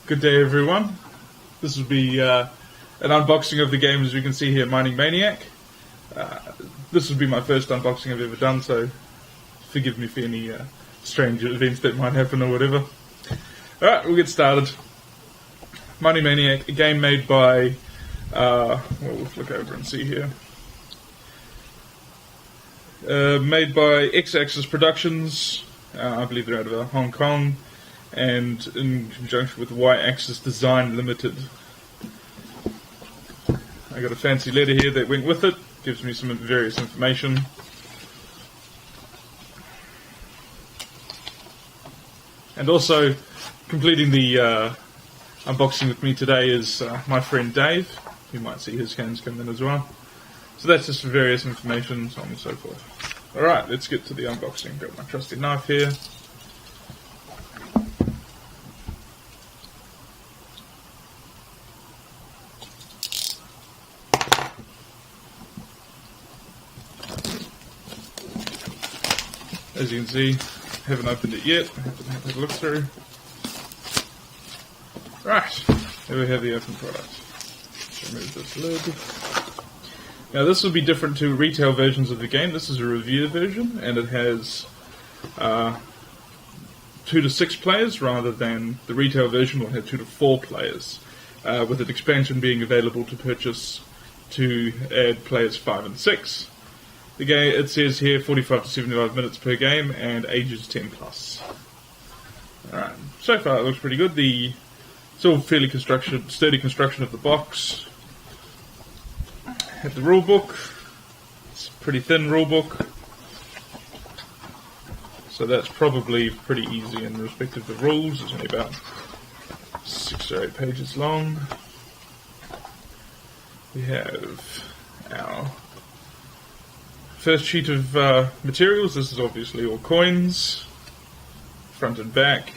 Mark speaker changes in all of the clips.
Speaker 1: Good day, everyone. This will be an unboxing of the game, as we can see here, Mining Maniac. This will be my first unboxing I've ever done, so forgive me for any strange events that might happen or whatever. Alright, we'll get started. Mining Maniac, a game made by, well, we'll flick over and see here. Made by X-Axis Productions, I believe they're out of Hong Kong, and in conjunction with Y-Axis Design Limited. I got a fancy letter here that went with it, gives me some various information. And also, completing the unboxing with me today is my friend Dave. You might see his hands come in as well. So that's just various information, so on and so forth. Alright, let's get to the unboxing. Got my trusty knife here. As you can see, haven't opened it yet. Haven't had a look through. Right, there we have the open product. Let's remove this lid. Now this will be different to retail versions of the game. This is a review version, and it has 2 to 6 players rather than the retail version will have 2 to 4 players, with an expansion being available to purchase to add players 5 and 6. The game, it says here 45 to 75 minutes per game and ages 10 plus. Alright, so far it looks pretty good. It's all fairly sturdy construction of the box. Have the rule book. It's a pretty thin rule book, so that's probably pretty easy in respect of the rules. It's only about 6 or 8 pages long. We have our first sheet of materials. This is obviously all coins, front and back.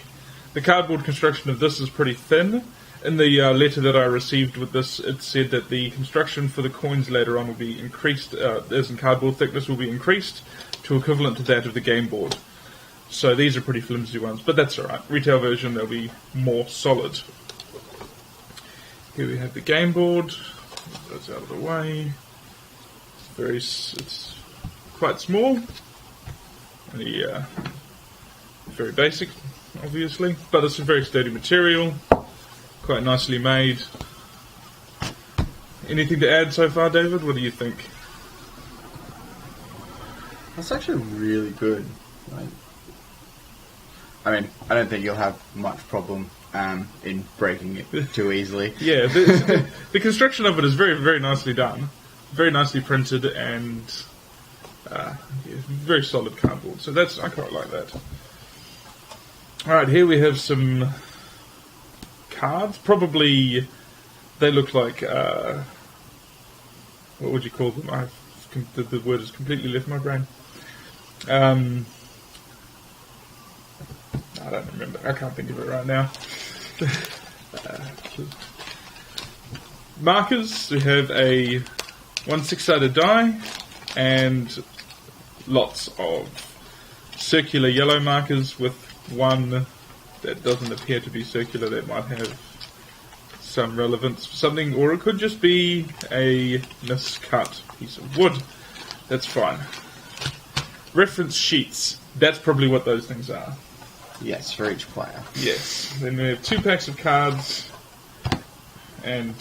Speaker 1: The cardboard construction of this is pretty thin. In the letter that I received with this, it said that the construction for the coins later on will be increased, as in cardboard thickness will be increased to equivalent to that of the game board. So these are pretty flimsy ones, but that's alright. Retail version, they'll be more solid. Here we have the game board. That's out of the way. It's quite small. Very basic, obviously, but it's a very sturdy material. Quite nicely made. Anything to add so far, David? What do you think?
Speaker 2: That's actually really good. I mean, I don't think you'll have much problem in breaking it too easily.
Speaker 1: Yeah, the construction of it is very, very nicely done. Very nicely printed and very solid cardboard. So I quite like that. Alright, here we have some cards. Probably they look like what would you call them? The word has completely left my brain. I don't remember. I can't think of it right now. Markers. We have a 1 6-sided die and lots of circular yellow markers with one that doesn't appear to be circular that might have some relevance for something, or it could just be a miscut piece of wood. That's fine. Reference sheets. That's probably what those things are.
Speaker 2: Yes, for each player.
Speaker 1: Yes. Then we have 2 packs of cards, and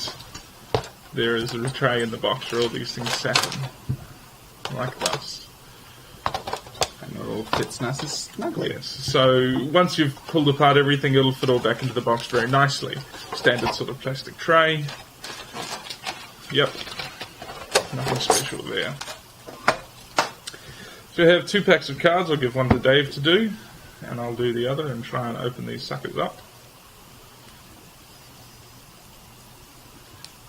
Speaker 1: there is a tray in the box where all these things sat in, like thus.
Speaker 2: It all fits nice and snugly.
Speaker 1: Yes. So once you've pulled apart everything, it'll fit all back into the box very nicely. Standard sort of plastic tray. Yep. Nothing special there. So we have 2 packs of cards. I'll give one to Dave to do, and I'll do the other and try and open these suckers up.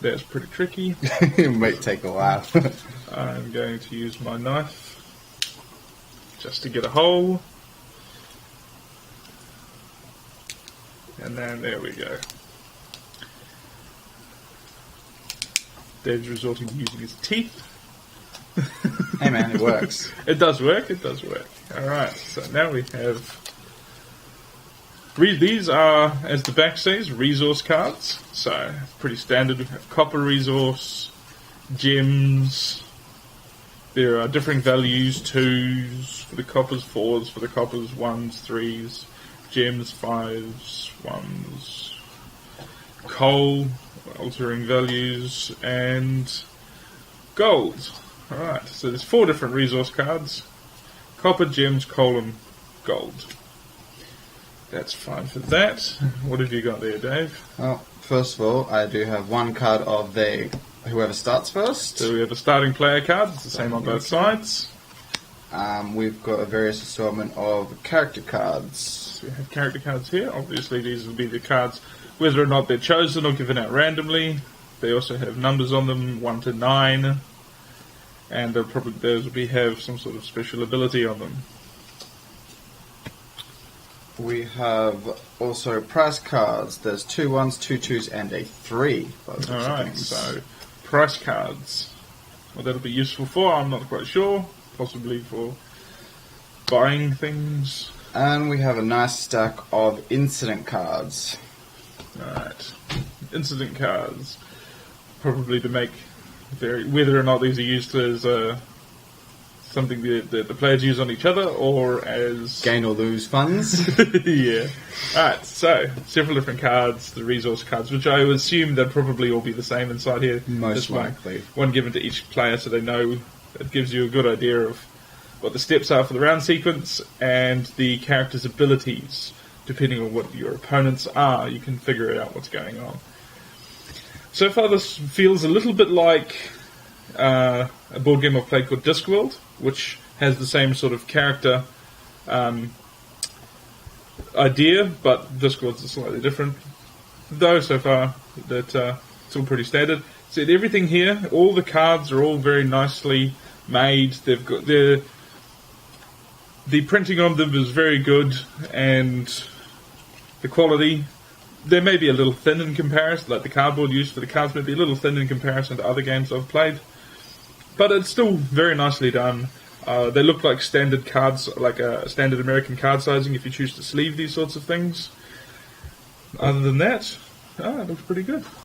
Speaker 1: That's pretty tricky.
Speaker 2: It might take a while.
Speaker 1: I'm going to use my knife just to get a hole, and then there we go. Dave's resorting to using his teeth.
Speaker 2: Hey man, it works.
Speaker 1: It does work, it does work. Alright, so now we have These are, as the back says, resource cards. So, pretty standard. We have copper resource, gems. There are differing values, 2s for the coppers, 4s for the coppers, 1s, 3s, gems, 5s, 1s, coal, altering values, and gold. Alright, so there's 4 different resource cards. Copper, gems, coal, and gold. That's fine for that. What have you got there, Dave?
Speaker 2: Well, first of all, I do have one card of whoever starts first.
Speaker 1: So we have a starting player card. It's the same on both sides.
Speaker 2: We've got a various assortment of character cards.
Speaker 1: So we have character cards here. Obviously, these will be the cards, whether or not they're chosen or given out randomly. They also have numbers on them, 1 to 9. And those will have some sort of special ability on them.
Speaker 2: We have also price cards. There's 2 1s, 2 2s, and a 3.
Speaker 1: Alright, so price cards. What that'll be useful for, I'm not quite sure. Possibly for buying things.
Speaker 2: And we have a nice stack of incident cards.
Speaker 1: Alright, incident cards. Probably to make whether or not these are used as something that the players use on each other, or as
Speaker 2: gain or lose funds.
Speaker 1: Yeah. Alright, so several different cards, the resource cards, which I would assume they'd probably all be the same inside here.
Speaker 2: Most likely.
Speaker 1: One given to each player so they know. It gives you a good idea of what the steps are for the round sequence and the character's abilities. Depending on what your opponents are, you can figure out what's going on. So far this feels a little bit like a board game I've played called Discworld, which has the same sort of character idea, but Discworld's slightly different. Though so far that it's all pretty standard. So everything here, all the cards are all very nicely made. They've got the printing on them is very good, and the quality. They may be a little thin in comparison, like the cardboard used for the cards may be a little thin in comparison to other games I've played. But it's still very nicely done. They look like standard cards, like a standard American card sizing if you choose to sleeve these sorts of things. Other than that, it looks pretty good.